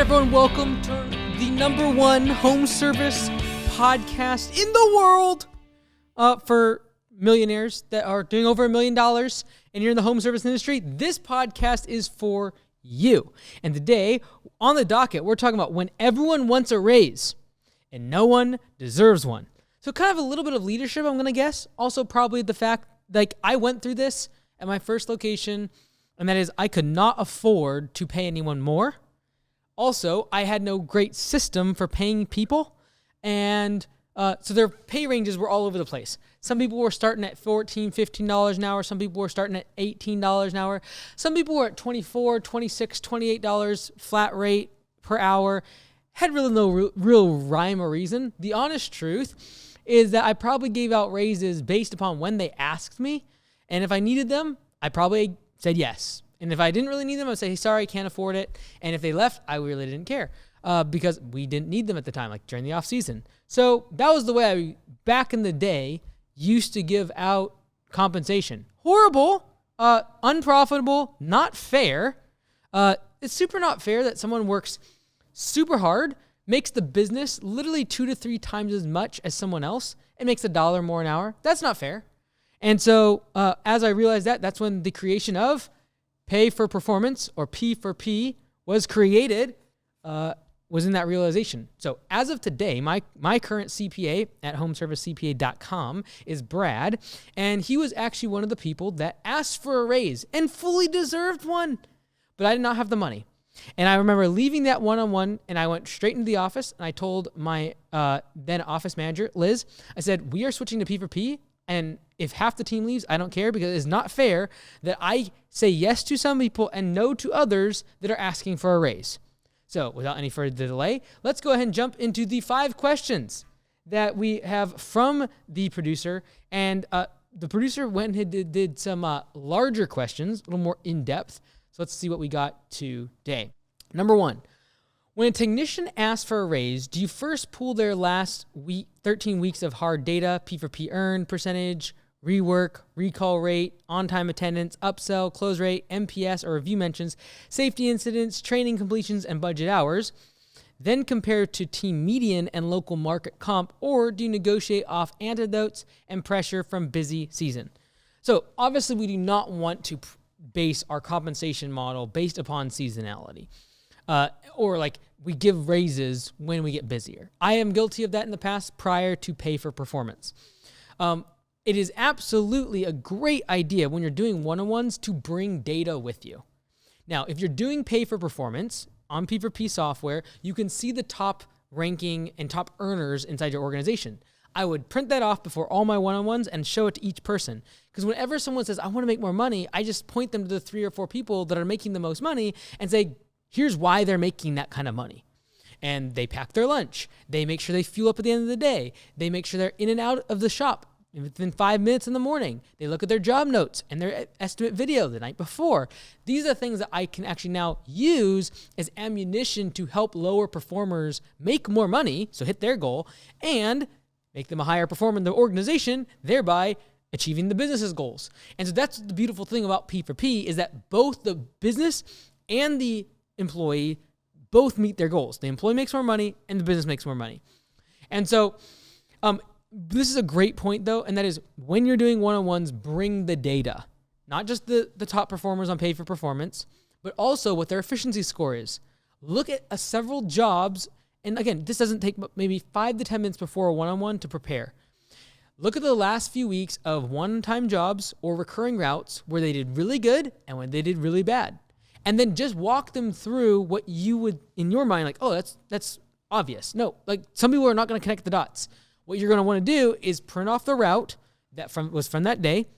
everyone, welcome to the number one home service podcast in the world for millionaires that are doing over $1 million and you're in the home service industry. This podcast is for you. And today on the docket, we're talking about when everyone wants a raise and no one deserves one. So kind of a little bit of leadership, I'm going to guess. Also probably the fact, like, I went through this at my first location, and that is I could not afford to pay anyone more. Also, I had no great system for paying people, and so their pay ranges were all over the place. Some people were starting at $14, $15 an hour. Some people were starting at $18 an hour. Some people were at $24, $26, $28 flat rate per hour. Had really no real rhyme or reason. The honest truth is that I probably gave out raises based upon when they asked me, and if I needed them, I probably said yes. And if I didn't really need them, I would say, hey, sorry, I can't afford it. And if they left, I really didn't care because we didn't need them at the time, like during the off season. So that was the way I, back in the day, used to give out compensation. Horrible, unprofitable, not fair. It's super not fair that someone works super hard, makes the business literally 2 to 3 times as much as someone else, and makes $1 more an hour. That's not fair. And so as I realized that, that's when the creation of pay for performance, or P for P, was created, was in that realization. So as of today, my current CPA at homeservicecpa.com is Brad, and he was actually one of the people that asked for a raise and fully deserved one, but I did not have the money. And I remember leaving that one-on-one, and I went straight into the office, and I told my then office manager, Liz, I said, we are switching to P for P, and if half the team leaves, I don't care, because it's not fair that I say yes to some people and no to others that are asking for a raise. So without any further delay, let's go ahead and jump into the 5 questions that we have from the producer. And the producer went and did some larger questions, a little more in-depth. So let's see what we got today. Number 1, when a technician asks for a raise, do you first pull their last 13 weeks of hard data, P for P earned percentage, rework, recall rate, on-time attendance, upsell, close rate, MPS or review mentions, safety incidents, training completions, and budget hours, then compare to team median and local market comp, or do you negotiate off antidotes and pressure from busy season? So obviously we do not want to base our compensation model based upon seasonality. Or like we give raises when we get busier. I am guilty of that in the past prior to pay for performance. It is absolutely a great idea when you're doing one-on-ones to bring data with you. Now, if you're doing pay for performance on P4P software, you can see the top ranking and top earners inside your organization. I would print that off before all my one-on-ones and show it to each person. Because whenever someone says, I want to make more money, I just point them to the 3 or 4 people that are making the most money and say, here's why they're making that kind of money. And they pack their lunch. They make sure they fuel up at the end of the day. They make sure they're in and out of the shop within 5 minutes in the morning. They look at their job notes and their estimate video the night before. These are things that I can actually now use as ammunition to help lower performers make more money, so hit their goal, and make them a higher performer in the organization, thereby achieving the business's goals. And so that's the beautiful thing about P4P is that both the business and the employee both meet their goals. The employee makes more money and the business makes more money. And so this is a great point though, and that is when you're doing one-on-ones, bring the data. Not just the top performers on pay for performance, but also what their efficiency score is. Look at several jobs, and again, this doesn't take maybe 5 to 10 minutes before a one-on-one to prepare. Look at the last few weeks of one-time jobs or recurring routes where they did really good and when they did really bad. And then just walk them through what you would, in your mind, like, oh, that's obvious. No, like some people are not going to connect the dots. What you're going to want to do is print off the route that was from that day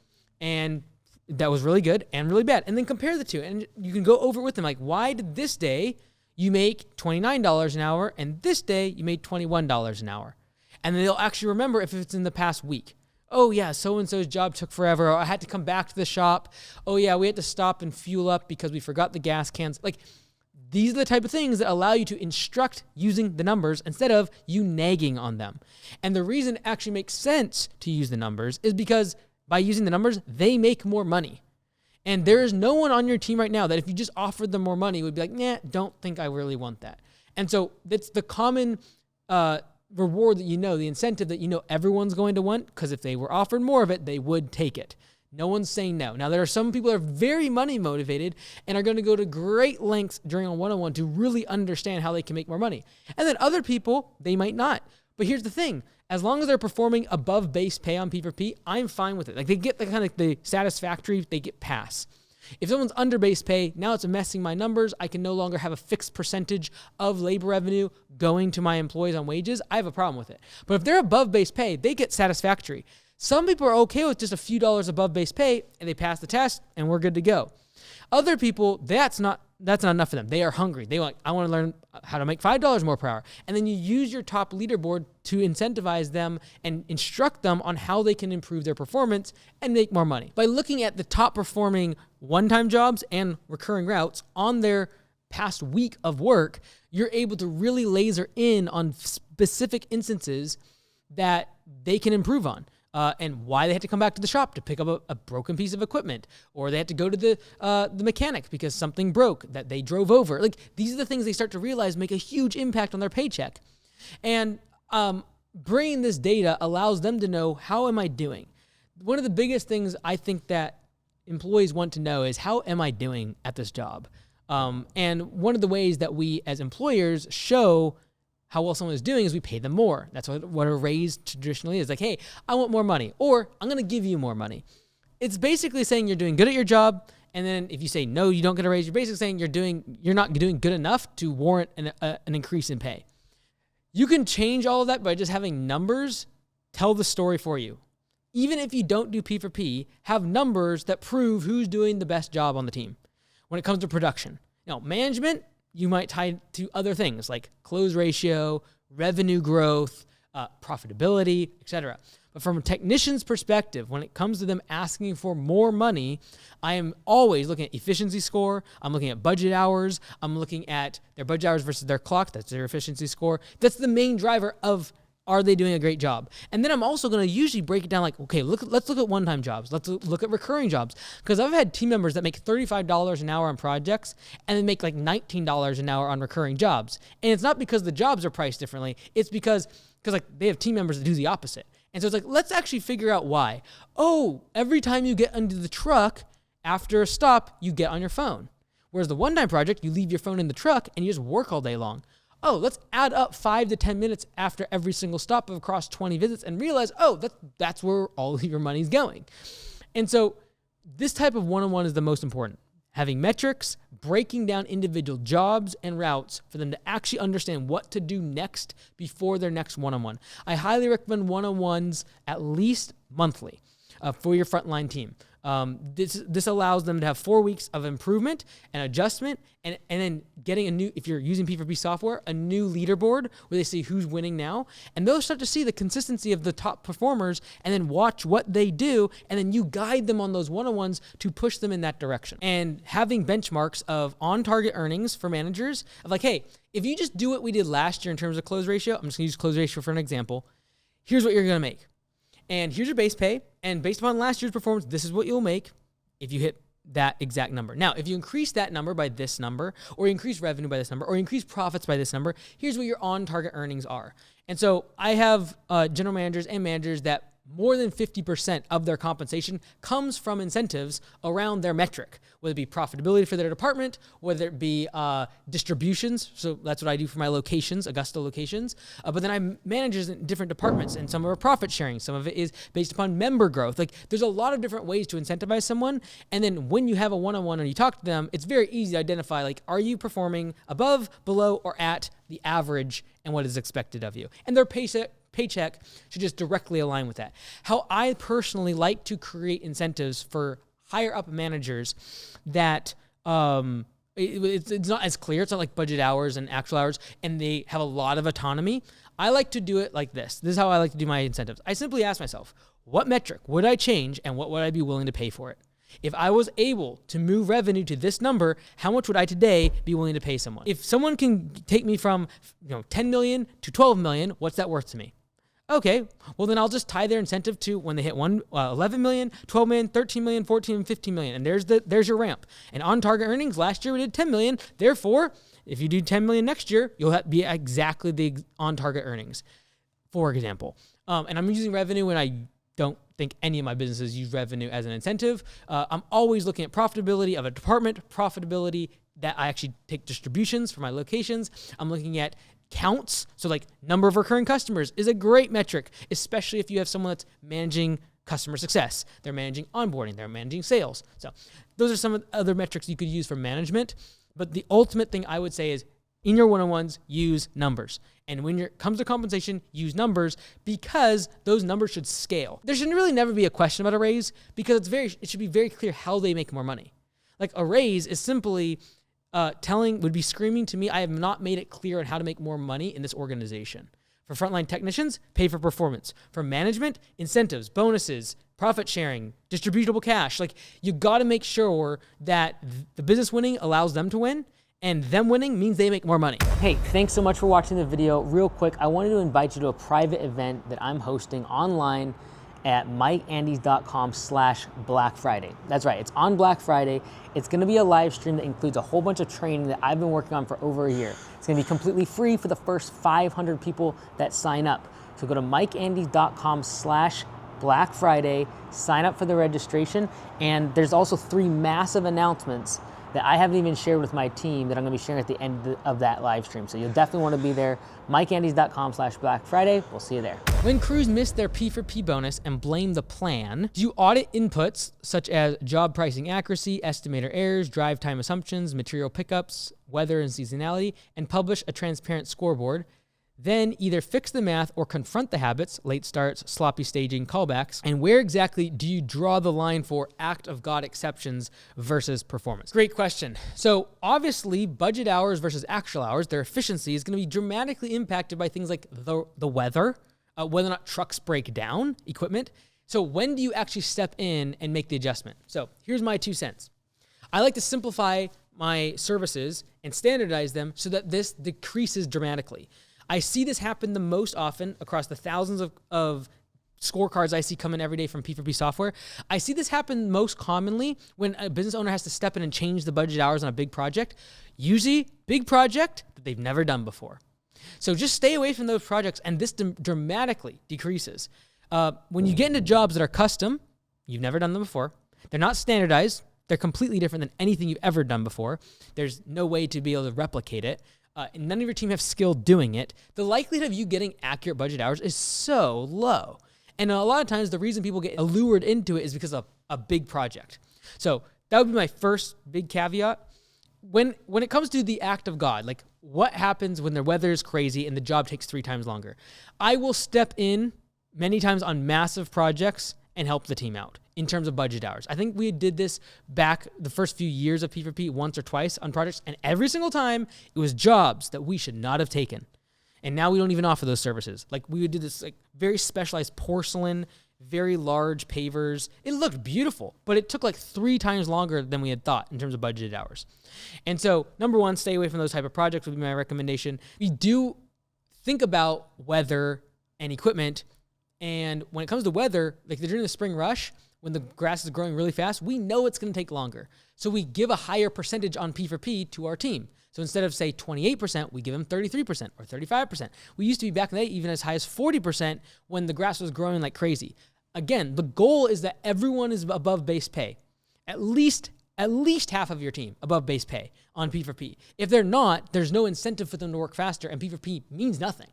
and that was really good and really bad. And then compare the two. And you can go over with them. Like, why did this day you make $29 an hour and this day you made $21 an hour? And then they'll actually remember if it's in the past week. Oh yeah, so-and-so's job took forever. Or I had to come back to the shop. Oh yeah, we had to stop and fuel up because we forgot the gas cans. Like, these are the type of things that allow you to instruct using the numbers instead of you nagging on them. And the reason it actually makes sense to use the numbers is because by using the numbers, they make more money. And there is no one on your team right now that if you just offered them more money would be like, nah, don't think I really want that. And so that's the common reward that the incentive that everyone's going to want, because if they were offered more of it, they would take it. No one's saying no. Now, there are some people that are very money motivated and are going to go to great lengths during a one-on-one to really understand how they can make more money. And then other people, they might not. But here's the thing. As long as they're performing above base pay on P4P, I'm fine with it. Like, they get the kind of the satisfactory, they get pass. If someone's under base pay, now it's messing my numbers. I can no longer have a fixed percentage of labor revenue going to my employees on wages. I have a problem with it. But if they're above base pay, they get satisfactory. Some people are okay with just a few dollars above base pay, and they pass the test, and we're good to go. Other people, that's not enough for them. They are hungry. I want to learn how to make $5 more per hour. And then you use your top leaderboard to incentivize them and instruct them on how they can improve their performance and make more money. By looking at the top performing one-time jobs and recurring routes on their past week of work, you're able to really laser in on specific instances that they can improve on. And why they had to come back to the shop to pick up a broken piece of equipment, or they had to go to the mechanic because something broke that they drove over. Like, these are the things they start to realize make a huge impact on their paycheck. And bringing this data allows them to know, how am I doing? One of the biggest things I think that employees want to know is, how am I doing at this job? And one of the ways that we as employers show how well someone is doing is we pay them more. That's what a raise traditionally is. Like, hey, I want more money, or I'm going to give you more money. It's basically saying you're doing good at your job, and then if you say no, you don't get a raise, you're basically saying you're not doing good enough to warrant an increase in pay. You can change all of that by just having numbers tell the story for you. Even if you don't do P4P, have numbers that prove who's doing the best job on the team. When it comes to production, management, you might tie to other things like close ratio, revenue growth, profitability, etc. But from a technician's perspective, when it comes to them asking for more money, I am always looking at efficiency score. I'm looking at budget hours. I'm looking at their budget hours versus their clock. That's their efficiency score. That's the main driver of, are they doing a great job? And then I'm also going to usually break it down like, okay, let's look at one-time jobs. Let's look at recurring jobs. Because I've had team members that make $35 an hour on projects and then make like $19 an hour on recurring jobs. And it's not because the jobs are priced differently. It's because like they have team members that do the opposite. And so it's like, let's actually figure out why. Oh, every time you get into the truck after a stop, you get on your phone. Whereas the one-time project, you leave your phone in the truck and you just work all day long. Oh, let's add up 5 to 10 minutes after every single stop across 20 visits and realize, oh, that's where all of your money's going. And so this type of one-on-one is the most important. Having metrics, breaking down individual jobs and routes for them to actually understand what to do next before their next one-on-one. I highly recommend one-on-ones at least monthly for your frontline team. This allows them to have 4 weeks of improvement and adjustment, and then getting a new, if you're using P4P software, a new leaderboard where they see who's winning now, and they'll start to see the consistency of the top performers and then watch what they do, and then you guide them on those one-on-ones to push them in that direction. And having benchmarks of on-target earnings for managers of like, hey, if you just do what we did last year in terms of close ratio, I'm just gonna use close ratio for an example, here's what you're gonna make. And here's your base pay, and based upon last year's performance, this is what you'll make if you hit that exact number. Now, if you increase that number by this number, or you increase revenue by this number, or you increase profits by this number, here's what your on-target earnings are. And so I have general managers and managers that more than 50% of their compensation comes from incentives around their metric, whether it be profitability for their department, whether it be distributions. So that's what I do for my locations, Augusta locations. But then I have managers in different departments, and some are profit sharing. Some of it is based upon member growth. Like, there's a lot of different ways to incentivize someone. And then when you have a one-on-one and you talk to them, it's very easy to identify, like, are you performing above, below, or at the average and what is expected of you? And their paycheck should just directly align with that. How I personally like to create incentives for higher up managers that it's not as clear. It's not like budget hours and actual hours, and they have a lot of autonomy. I like to do it like this. This is how I like to do my incentives. I simply ask myself, what metric would I change and what would I be willing to pay for it? If I was able to move revenue to this number, how much would I today be willing to pay someone? If someone can take me from 10 million to 12 million, what's that worth to me? Okay, well then I'll just tie their incentive to when they hit 11 million, 12 million, 13 million, 14, and 15 million. And there's your ramp. And on target earnings, last year we did 10 million. Therefore, If you do 10 million next year, you'll be exactly the on-target earnings, for example. And I'm using revenue when I don't think any of my businesses use revenue as an incentive. I'm always looking at profitability of a department, profitability that I actually take distributions for my locations. I'm looking at counts. So like number of recurring customers is a great metric, especially if you have someone that's managing customer success. They're managing onboarding. They're managing sales. So those are some of the other metrics you could use for management. But the ultimate thing I would say is in your one-on-ones, use numbers. And when it comes to compensation, use numbers because those numbers should scale. There should really never be a question about a raise because it should be very clear how they make more money. Like a raise is simply would be screaming to me, I have not made it clear on how to make more money in this organization. For frontline technicians, pay for performance. For management, incentives, bonuses, profit sharing, distributable cash. Like you got to make sure that the business winning allows them to win, and them winning means they make more money. Hey, thanks so much for watching the video. Real quick, I wanted to invite you to a private event that I'm hosting online at mikeandys.com/Black Friday. That's right, it's on Black Friday. It's gonna be a live stream that includes a whole bunch of training that I've been working on for over a year. It's gonna be completely free for the first 500 people that sign up. So go to mikeandys.com/Black Friday, sign up for the registration, and there's also 3 massive announcements that I haven't even shared with my team that I'm gonna be sharing at the end of that live stream. So you'll definitely wanna be there. mikeandys.com/Black Friday. We'll see you there. When crews miss their P4P bonus and blame the plan, do you audit inputs such as job pricing accuracy, estimator errors, drive time assumptions, material pickups, weather and seasonality, and publish a transparent scoreboard? Then either fix the math or confront the habits, late starts, sloppy staging, callbacks, and where exactly do you draw the line for act of God exceptions versus performance? Great question. So obviously budget hours versus actual hours, their efficiency is gonna be dramatically impacted by things like the weather, whether or not trucks break down, equipment. So when do you actually step in and make the adjustment? So here's my 2 cents. I like to simplify my services and standardize them so that this decreases dramatically. I see this happen the most often across the thousands of scorecards I see coming every day from P4P software. I see this happen most commonly when a business owner has to step in and change the budget hours on a big project, usually big project that they've never done before. So just stay away from those projects, and this dramatically decreases. When you get into jobs that are custom, you've never done them before, they're not standardized, they're completely different than anything you've ever done before. There's no way to be able to replicate it. And none of your team have skill doing it, the likelihood of you getting accurate budget hours is so low. And a lot of times the reason people get allured into it is because of a big project. So that would be my first big caveat. When it comes to the act of God, like what happens when the weather is crazy and the job takes 3 times longer? I will step in many times on massive projects and help the team out in terms of budget hours. I think we did this back the first few years of P4P once or twice on projects, and every single time it was jobs that we should not have taken. And now we don't even offer those services. Like we would do this like very specialized porcelain, very large pavers. It looked beautiful, but it took like 3 times longer than we had thought in terms of budgeted hours. And so number 1, stay away from those type of projects would be my recommendation. We do think about weather and equipment. And when it comes to weather, like during the spring rush, when the grass is growing really fast, we know it's going to take longer. So we give a higher percentage on P4P to our team. So instead of say 28%, we give them 33% or 35%. We used to be back in the day even as high as 40% when the grass was growing like crazy. Again, the goal is that everyone is above base pay. At least half of your team above base pay on P4P. If they're not, there's no incentive for them to work faster, and P4P means nothing.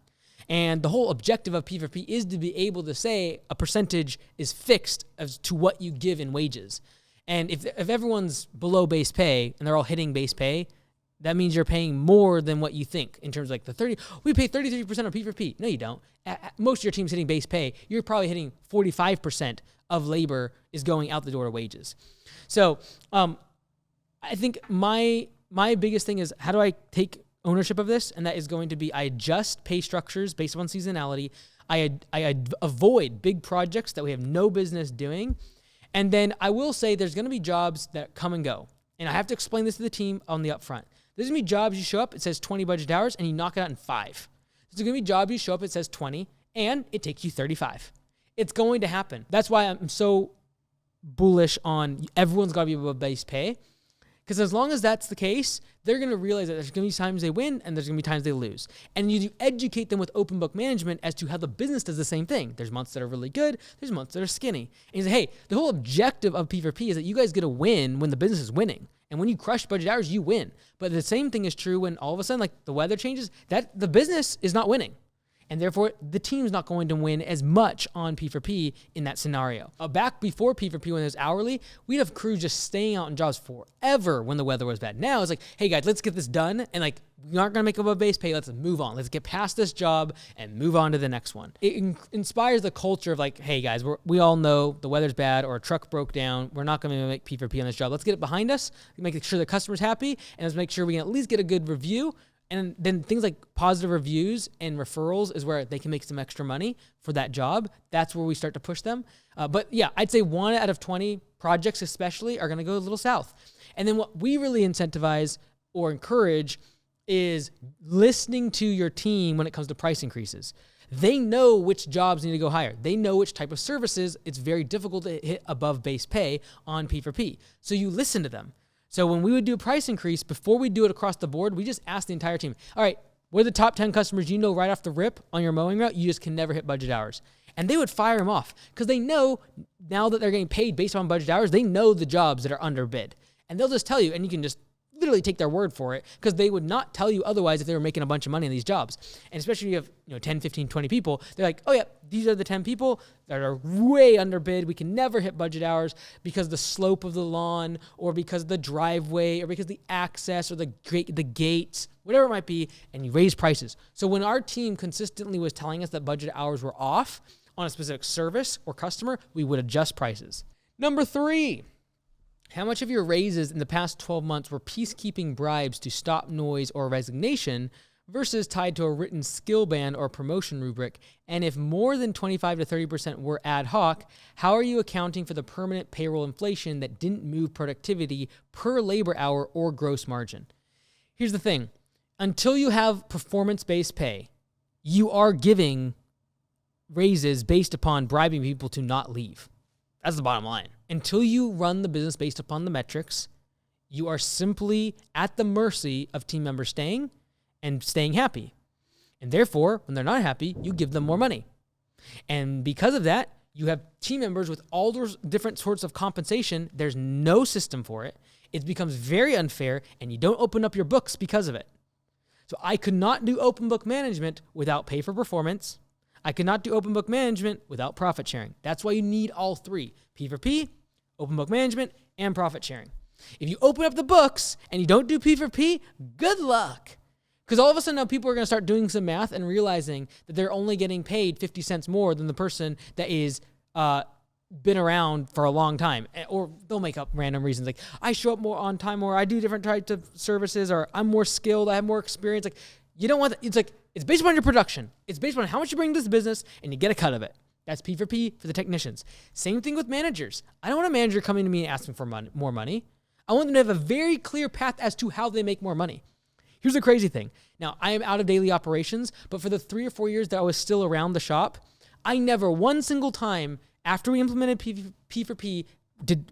And the whole objective of P4P is to be able to say a percentage is fixed as to what you give in wages. And if everyone's below base pay and they're all hitting base pay, that means you're paying more than what you think in terms of like we pay 33% on P4P. No, you don't. Most of your team's hitting base pay. You're probably hitting 45% of labor is going out the door to wages. So I think my biggest thing is how do I take ownership of this? And that is going to be I adjust pay structures based on seasonality. I avoid big projects that we have no business doing. And then I will say there's going to be jobs that come and go. And I have to explain this to the team on the upfront. There's going to be jobs you show up, it says 20 budget hours, and you knock it out in 5. There's going to be jobs you show up, it says 20, and it takes you 35. It's going to happen. That's why I'm so bullish on everyone's got to be above base pay, Because as long as that's the case, they're going to realize that there's going to be times they win and there's going to be times they lose. And you educate them with open book management as to how the business does the same thing. There's months that are really good. There's months that are skinny. And you say, hey, the whole objective of P4P is that you guys get a win when the business is winning. And when you crush budget hours, you win. But the same thing is true when all of a sudden, like the weather changes, that the business is not winning. And therefore, the team's not going to win as much on P4P in that scenario. Back before P4P, when it was hourly, we'd have crews just staying out in jobs forever when the weather was bad. Now it's like, hey guys, let's get this done. And like, we aren't going to make above base pay. Let's move on. Let's get past this job and move on to the next one. It inspires the culture of like, hey guys, we all know the weather's bad or a truck broke down. We're not going to make P4P on this job. Let's get it behind us. Make sure the customer's happy. And let's make sure we can at least get a good review. And then things like positive reviews and referrals is where they can make some extra money for that job. That's where we start to push them. But yeah, I'd say 1 out of 20 projects especially are going to go a little south. And then what we really incentivize or encourage is listening to your team when it comes to price increases. They know which jobs need to go higher. They know which type of services it's very difficult to hit above base pay on P4P. So you listen to them. So when we would do a price increase, before we do it across the board, we just ask the entire team, all right, what are the top 10 customers you know right off the rip on your mowing route? You just can never hit budget hours. And they would fire them off because they know now that they're getting paid based on budget hours, they know the jobs that are underbid. And they'll just tell you, and you can just literally take their word for it because they would not tell you otherwise if they were making a bunch of money on these jobs. And especially when you have 10, 15, 20 people, they're like, oh yeah, these are the 10 people that are way underbid. We can never hit budget hours because the slope of the lawn or because the driveway or because the access or the gates, whatever it might be, and you raise prices. So when our team consistently was telling us that budget hours were off on a specific service or customer, we would adjust prices. Number 3, how much of your raises in the past 12 months were peacekeeping bribes to stop noise or resignation versus tied to a written skill band or promotion rubric? And if more than 25 to 30% were ad hoc, how are you accounting for the permanent payroll inflation that didn't move productivity per labor hour or gross margin? Here's the thing. Until you have performance-based pay, you are giving raises based upon bribing people to not leave. That's the bottom line. Until you run the business based upon the metrics, you are simply at the mercy of team members staying and staying happy. And therefore, when they're not happy, you give them more money. And because of that, you have team members with all those different sorts of compensation. There's no system for it. It becomes very unfair, and you don't open up your books because of it. So I could not do open book management without pay for performance. I cannot do open book management without profit sharing. That's why you need all 3, P4P, open book management, and profit sharing. If you open up the books and you don't do P4P, good luck. Because all of a sudden now people are going to start doing some math and realizing that they're only getting paid 50 cents more than the person that is been around for a long time. Or they'll make up random reasons like, I show up more on time, or I do different types of services, or I'm more skilled, I have more experience. Like, you don't want that. It's like, it's based upon your production. It's based on how much you bring to this business, and you get a cut of it. That's P4P for the technicians. Same thing with managers. I don't want a manager coming to me and asking for more money. I want them to have a very clear path as to how they make more money. Here's the crazy thing. Now, I am out of daily operations, but for the 3 or 4 years that I was still around the shop, I never one single time after we implemented P4P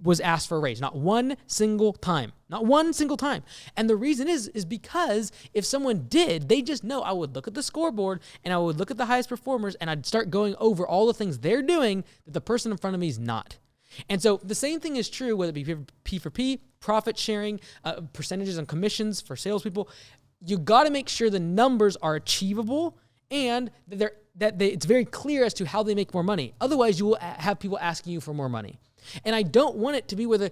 was asked for a raise. Not one single time. Not one single time. And the reason is because if someone did, they just know I would look at the scoreboard and I would look at the highest performers and I'd start going over all the things they're doing that the person in front of me is not. And so the same thing is true, whether it be P4P, profit sharing, percentages on commissions for salespeople. You got to make sure the numbers are achievable and that it's very clear as to how they make more money. Otherwise, you will have people asking you for more money. And I don't want it to be where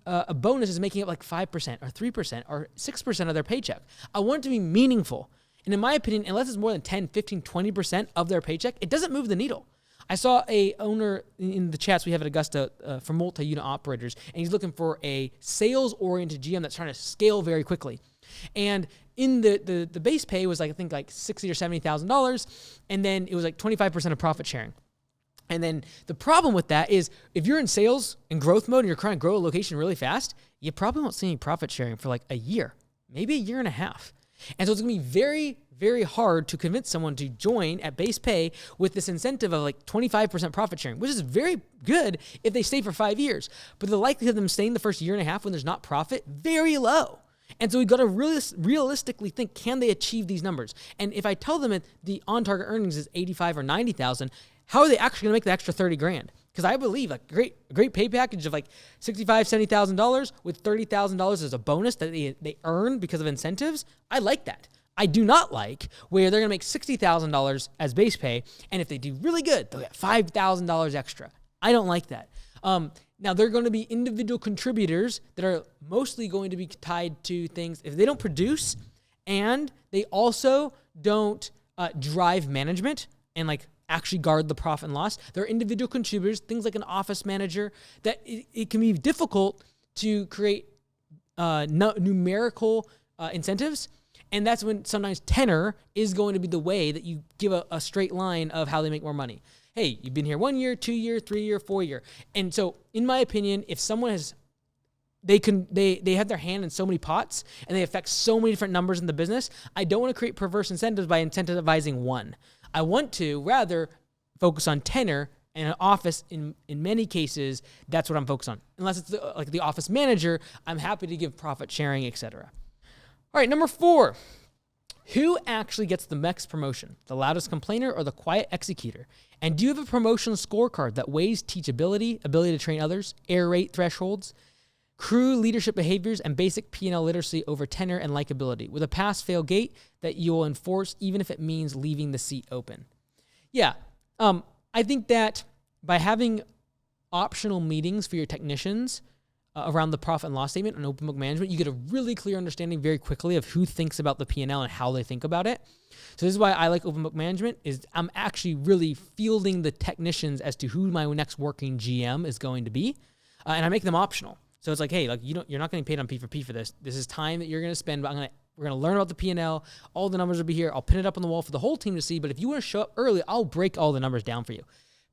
a bonus is making up like 5% or 3% or 6% of their paycheck. I want it to be meaningful. And in my opinion, unless it's more than 10, 15, 20% of their paycheck, it doesn't move the needle. I saw a owner in the chats we have at Augusta for multi-unit operators, and he's looking for a sales-oriented GM that's trying to scale very quickly. And in the base pay was like, I think like $60,000 or $70,000, and then it was like 25% of profit sharing. And then the problem with that is if you're in sales and growth mode and you're trying to grow a location really fast, you probably won't see any profit sharing for like a year, maybe a year and a half. And so it's going to be very, very hard to convince someone to join at base pay with this incentive of like 25% profit sharing, which is very good if they stay for 5 years. But the likelihood of them staying the first year and a half when there's not profit, very low. And so we've got to really realistically think, can they achieve these numbers? And if I tell them that the on-target earnings is 85 or 90,000, how are they actually going to make the extra 30 grand? Because I believe a great pay package of like $65,000, $70,000 with $30,000 as a bonus that they earn because of incentives, I like that. I do not like where they're going to make $60,000 as base pay, and if they do really good, they'll get $5,000 extra. I don't like that. Now, they're going to be individual contributors that are mostly going to be tied to things. If they don't produce and they also don't drive management and like actually guard the profit and loss, they're individual contributors, things like an office manager, that it can be difficult to create numerical incentives. And that's when sometimes tenure is going to be the way that you give a straight line of how they make more money. Hey, you've been here 1 year, 2 year, 3 year, 4 year. And so in my opinion, if someone they have their hand in so many pots and they affect so many different numbers in the business, I don't want to create perverse incentives by incentivizing one. I want to rather focus on tenure and an office. In many cases, that's what I'm focused on. Unless it's like the office manager, I'm happy to give profit sharing, etc. All right, number 4. Who actually gets the next promotion? The loudest complainer or the quiet executor? And do you have a promotional scorecard that weighs teachability, ability to train others, error rate thresholds, crew leadership behaviors, and basic P&L literacy over tenure and likability, with a pass-fail gate that you will enforce even if it means leaving the seat open? Yeah, I think that by having optional meetings for your technicians around the profit and loss statement and open book management, you get a really clear understanding very quickly of who thinks about the P&L and how they think about it. So this is why I like open book management, is I'm actually really fielding the technicians as to who my next working GM is going to be, and I make them optional. So it's like, hey, like you're not getting paid on P4P for this. This is time that you're going to spend, but we're going to learn about the P&L. All the numbers will be here. I'll pin it up on the wall for the whole team to see, but if you want to show up early, I'll break all the numbers down for you.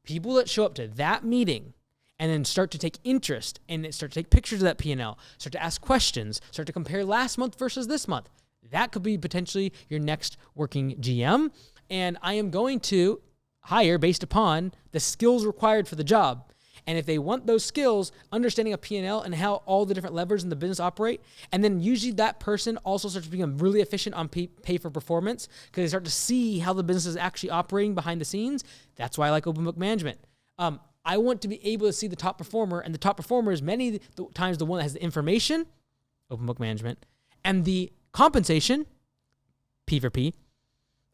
People that show up to that meeting and then start to take interest and start to take pictures of that P&L, start to ask questions, start to compare last month versus this month, that could be potentially your next working GM. And I am going to hire based upon the skills required for the job. And if they want those skills, understanding a P&L and how all the different levers in the business operate, and then usually that person also starts to become really efficient on pay for performance because they start to see how the business is actually operating behind the scenes. That's why I like open book management. I want to be able to see the top performer, and the top performer is many times the one that has the information, open book management, and the compensation, P4P,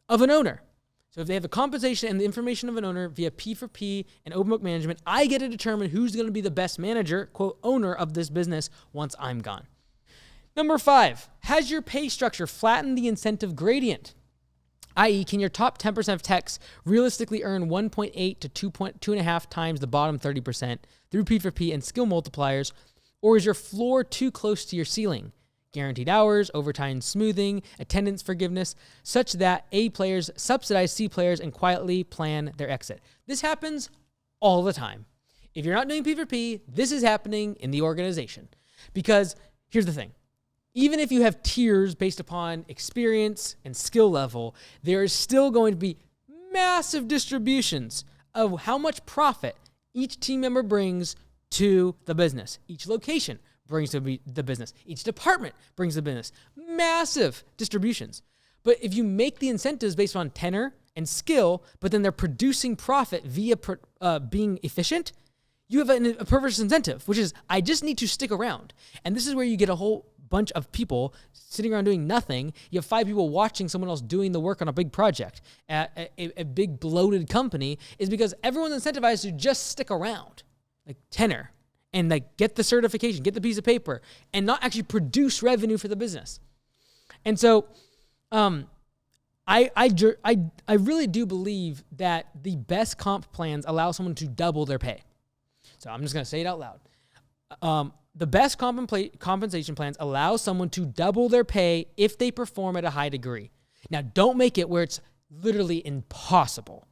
of an owner. So if they have the compensation and the information of an owner via P4P and open book management, I get to determine who's going to be the best manager, quote, owner of this business once I'm gone. Number 5, has your pay structure flattened the incentive gradient? I.e., can your top 10% of techs realistically earn 1.8 to 2.5 times the bottom 30% through P4P and skill multipliers, or is your floor too close to your ceiling? Guaranteed hours, overtime smoothing, attendance forgiveness, such that A players subsidize C players and quietly plan their exit. This happens all the time. If you're not doing P4P, this is happening in the organization. Because here's the thing. Even if you have tiers based upon experience and skill level, there is still going to be massive distributions of how much profit each team member brings to the business. Each location brings to the business. Each department brings the business. Massive distributions. But if you make the incentives based on tenure and skill, but then they're producing profit via being efficient, you have a perverse incentive, which is I just need to stick around. And this is where you get a whole bunch of people sitting around doing nothing. You have 5 people watching someone else doing the work on a big project at a big bloated company, is because everyone's incentivized to just stick around, like tenure, and like get the certification, get the piece of paper, and not actually produce revenue for the business. And so I really do believe that the best comp plans allow someone to double their pay. So I'm just going to say it out loud. The best compensation plans allow someone to double their pay if they perform at a high degree. Now, don't make it where it's literally impossible.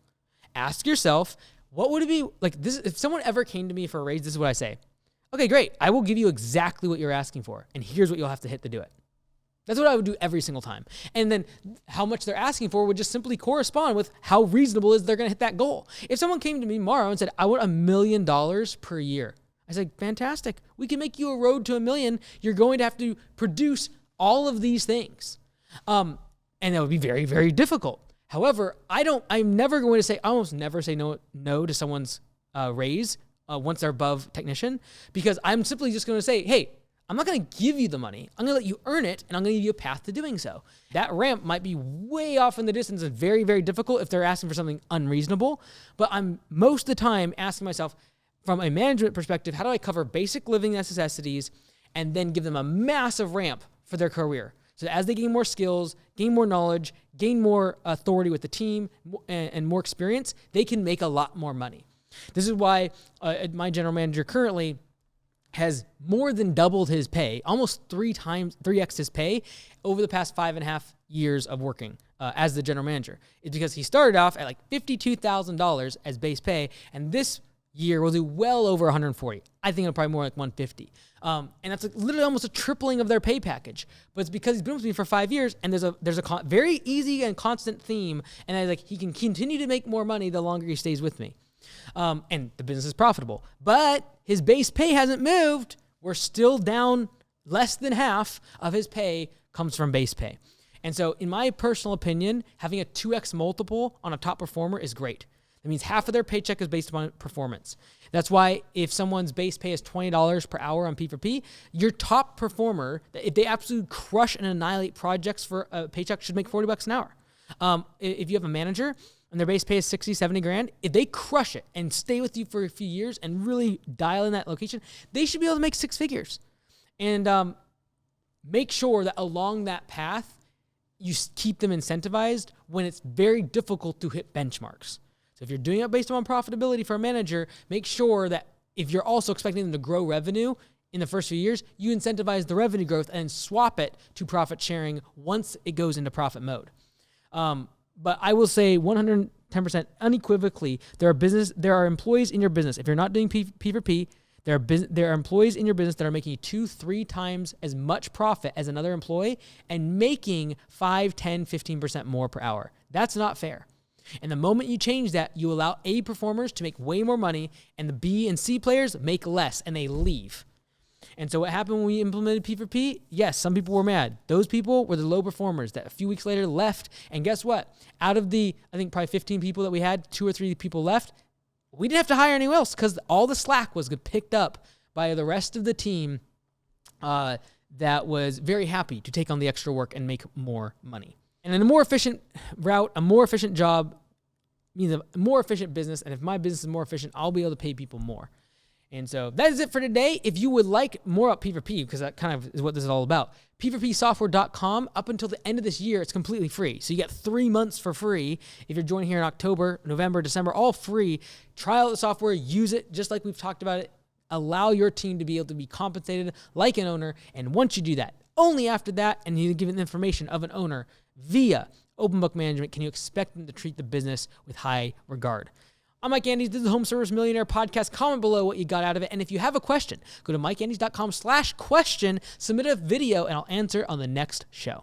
Ask yourself, what would it be like this? If someone ever came to me for a raise, this is what I say. Okay, great. I will give you exactly what you're asking for, and here's what you'll have to hit to do it. That's what I would do every single time. And then how much they're asking for would just simply correspond with how reasonable is they're going to hit that goal. If someone came to me tomorrow and said, I want $1 million per year, I said, fantastic. We can make you a road to $1 million. You're going to have to produce all of these things. And that would be very, very difficult. However, I'm never going to say, I almost never say no to someone's raise once they're above technician, because I'm simply just going to say, hey, I'm not going to give you the money. I'm going to let you earn it, and I'm going to give you a path to doing so. That ramp might be way off in the distance and very, very difficult if they're asking for something unreasonable. But I'm most of the time asking myself, from a management perspective, how do I cover basic living necessities and then give them a massive ramp for their career? So as they gain more skills, gain more knowledge, gain more authority with the team, and more experience, they can make a lot more money. This is why my general manager currently has more than doubled his pay, almost 3x his pay over the past 5.5 years of working as the general manager. It's because he started off at like $52,000 as base pay, and this year will do well over 140. I think it'll probably more like 150. And that's literally almost a tripling of their pay package. But it's because he's been with me for 5 years, and there's a very easy and constant theme, and I he can continue to make more money the longer he stays with me. And the business is profitable, but his base pay hasn't moved. We're still down less than half of his pay comes from base pay. And so in my personal opinion, having a 2x multiple on a top performer is great. That means half of their paycheck is based upon performance. That's why if someone's base pay is $20 per hour on P4P, your top performer, if they absolutely crush and annihilate projects for a paycheck, should make $40 an hour. If you have a manager and their base pay is 60, 70 grand, if they crush it and stay with you for a few years and really dial in that location, they should be able to make 6 figures. And make sure that along that path, you keep them incentivized when it's very difficult to hit benchmarks. So if you're doing it based on profitability for a manager, make sure that if you're also expecting them to grow revenue in the first few years, you incentivize the revenue growth and swap it to profit sharing once it goes into profit mode. But I will say 110% unequivocally, there are employees in your business. If you're not doing P4P, there are employees in your business that are making 2-3 times as much profit as another employee and making 5, 10, 15% more per hour. That's not fair. And the moment you change that, you allow A performers to make way more money, and the B and C players make less, and they leave. And so what happened when we implemented P4P? Yes, some people were mad. Those people were the low performers that a few weeks later left. And guess what? Out of the, I think probably 15 people that we had, 2 or 3 people left. We didn't have to hire anyone else because all the slack was picked up by the rest of the team that was very happy to take on the extra work and make more money. And in a more efficient route, a more efficient job means a more efficient business. And if my business is more efficient, I'll be able to pay people more. And so that is it for today. If you would like more about P4P, because that kind of is what this is all about, P4Psoftware.com, up until the end of this year, it's completely free. So you get 3 months for free. If you're joining here in October, November, December, all free. Try out the software, use it just like we've talked about it. Allow your team to be able to be compensated like an owner. And once you do that, only after that, and you give the information of an owner via Open Book Management, can you expect them to treat the business with high regard. I'm Mike Andes. This is the Home Service Millionaire Podcast. Comment below what you got out of it. And if you have a question, go to mikeandes.com/question, submit a video, and I'll answer on the next show.